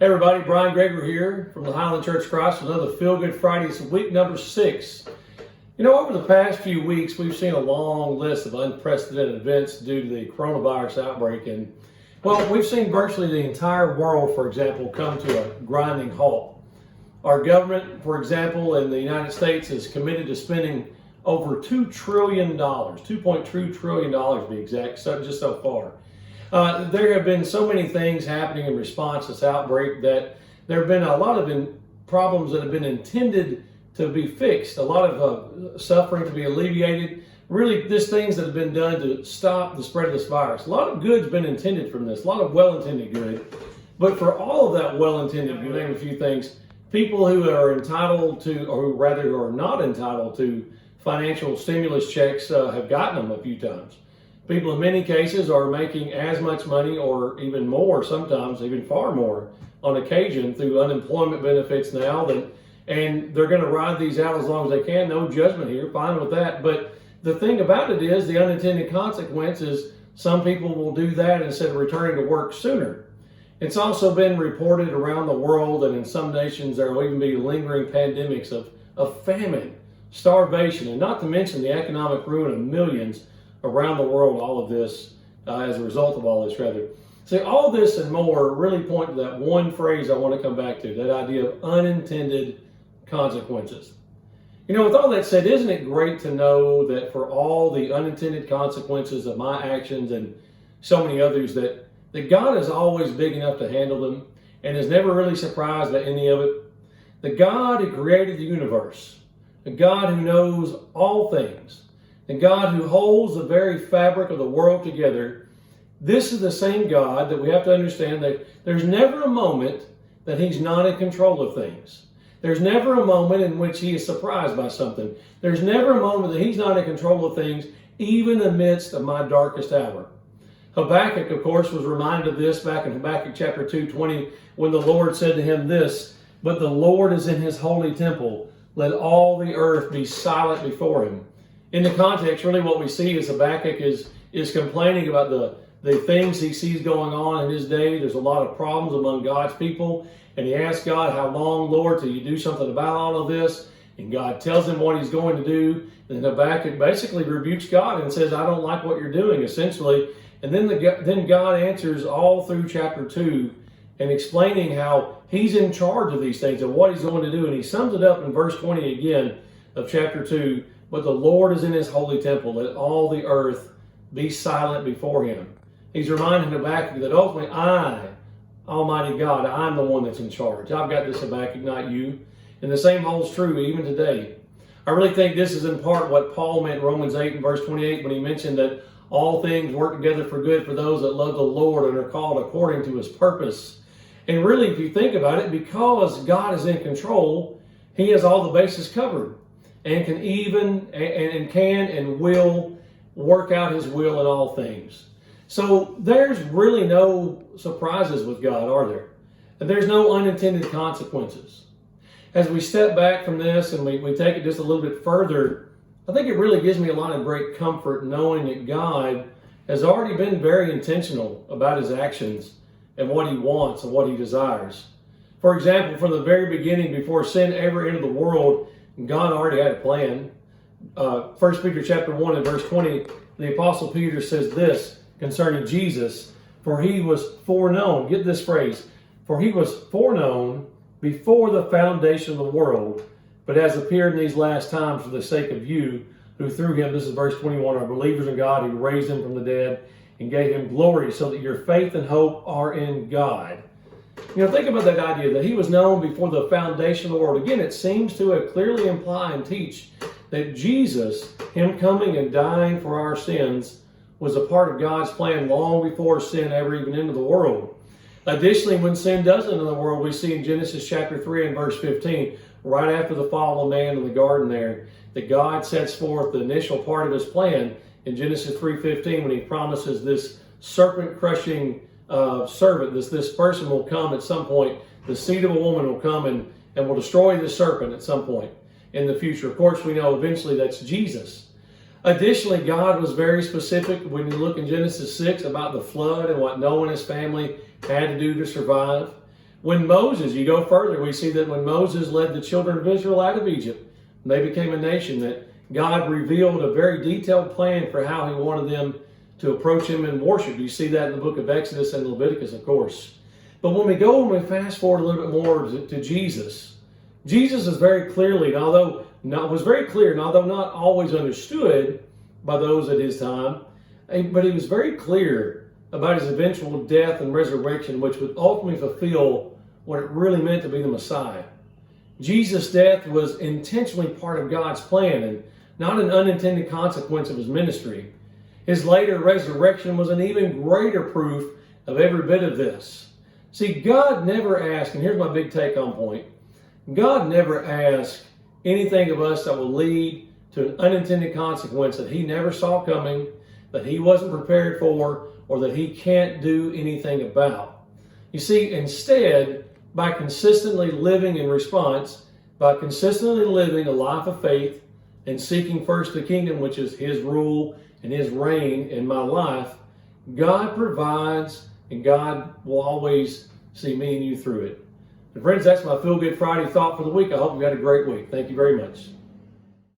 Hey everybody, Brian Gregory here from the Highland Church Christ with another Feel Good Friday. It's week number 6. You know, over the past few weeks, we've seen a long list of unprecedented events due to the coronavirus outbreak. And, well, we've seen virtually the entire world, for example, come to a grinding halt. Our government, for example, in the United States is committed to spending over $2 trillion, $2.2 trillion to be exact, just so far. There have been so many things happening in response to this outbreak that there have been a lot of problems that have been intended to be fixed, a lot of suffering to be alleviated, really just things that have been done to stop the spread of this virus. A lot of good's been intended from this, a lot of well-intended good. But for all of that well-intended good, name a few things, people who are entitled to, or rather who are not entitled to financial stimulus checks have gotten them a few times. People in many cases are making as much money or even more, sometimes even far more on occasion through unemployment benefits now, and they're going to ride these out as long as they can. No judgment here, fine with that. But the thing about it is the unintended consequence is some people will do that instead of returning to work sooner. It's also been reported around the world and in some nations there will even be lingering pandemics of famine, starvation, and not to mention the economic ruin of millions around the world, all of this, as a result of all this, rather. See, all this and more really point to that one phrase I want to come back to, that idea of unintended consequences. You know, with all that said, isn't it great to know that for all the unintended consequences of my actions and so many others, that God is always big enough to handle them and is never really surprised by any of it? The God who created the universe, the God who knows all things, and God who holds the very fabric of the world together, this is the same God that we have to understand that there's never a moment that He's not in control of things. There's never a moment in which He is surprised by something. There's never a moment that He's not in control of things, even amidst of my darkest hour. Habakkuk, of course, was reminded of this back in Habakkuk chapter 2:20, when the Lord said to him this, "But the Lord is in His holy temple. Let all the earth be silent before Him." In the context, really what we see is Habakkuk is complaining about the things he sees going on in his day. There's a lot of problems among God's people. And he asks God, "How long, Lord, till you do something about all of this?" And God tells him what He's going to do. And Habakkuk basically rebukes God and says, "I don't like what you're doing," essentially. And then God answers all through chapter 2 and explaining how He's in charge of these things and what He's going to do. And He sums it up in verse 20 again of chapter 2. "But the Lord is in His holy temple. Let all the earth be silent before Him." He's reminding Habakkuk that ultimately I, Almighty God, I'm the one that's in charge. I've got this, Habakkuk, not you. And the same holds true even today. I really think this is in part what Paul meant in Romans 8 and verse 28 when he mentioned that all things work together for good for those that love the Lord and are called according to His purpose. And really, if you think about it, because God is in control, He has all the bases covered. And can and will work out His will in all things. So there's really no surprises with God, are there? And there's no unintended consequences. As we step back from this and we take it just a little bit further, I think it really gives me a lot of great comfort knowing that God has already been very intentional about His actions and what He wants and what He desires. For example, from the very beginning, before sin ever entered the world, God already had a plan. 1 Peter chapter 1 and verse 20, the Apostle Peter says this concerning Jesus, "For He was foreknown," get this phrase, "for He was foreknown before the foundation of the world, but has appeared in these last times for the sake of you, who through Him," this is verse 21, "are believers in God, who raised Him from the dead and gave Him glory, so that your faith and hope are in God." You know, think about that idea that He was known before the foundation of the world. Again, it seems to clearly imply and teach that Jesus, Him coming and dying for our sins, was a part of God's plan long before sin ever even entered the world. Additionally, when sin does enter the world, we see in Genesis chapter 3 and verse 15, right after the fall of man in the garden there, that God sets forth the initial part of His plan in Genesis 3:15 when He promises this serpent-crushing servant, this person will come at some point, the seed of a woman will come and will destroy the serpent at some point in the future. Of course, we know eventually that's Jesus. Additionally, God was very specific when you look in Genesis 6 about the flood and what Noah and his family had to do to survive. When Moses, you go further, we see that when Moses led the children of Israel out of Egypt, they became a nation that God revealed a very detailed plan for how he wanted them to approach him in worship. You see that in the book of Exodus and Leviticus, of course. But when we go and we fast forward a little bit more to Jesus, Jesus is very clearly, and although not always understood by those at his time, but he was very clear about his eventual death and resurrection, which would ultimately fulfill what it really meant to be the Messiah. Jesus' death was intentionally part of God's plan and not an unintended consequence of his ministry. His later resurrection was an even greater proof of every bit of this. See, God never asked, and here's my big take-home point, God never asked anything of us that will lead to an unintended consequence that he never saw coming, that he wasn't prepared for, or that he can't do anything about. You see, instead, by consistently living in response, by consistently living a life of faith and seeking first the kingdom, which is his rule and his reign in my life, God provides and God will always see me and you through it. And friends, that's my Feel Good Friday thought for the week. I hope you've had a great week. Thank you very much.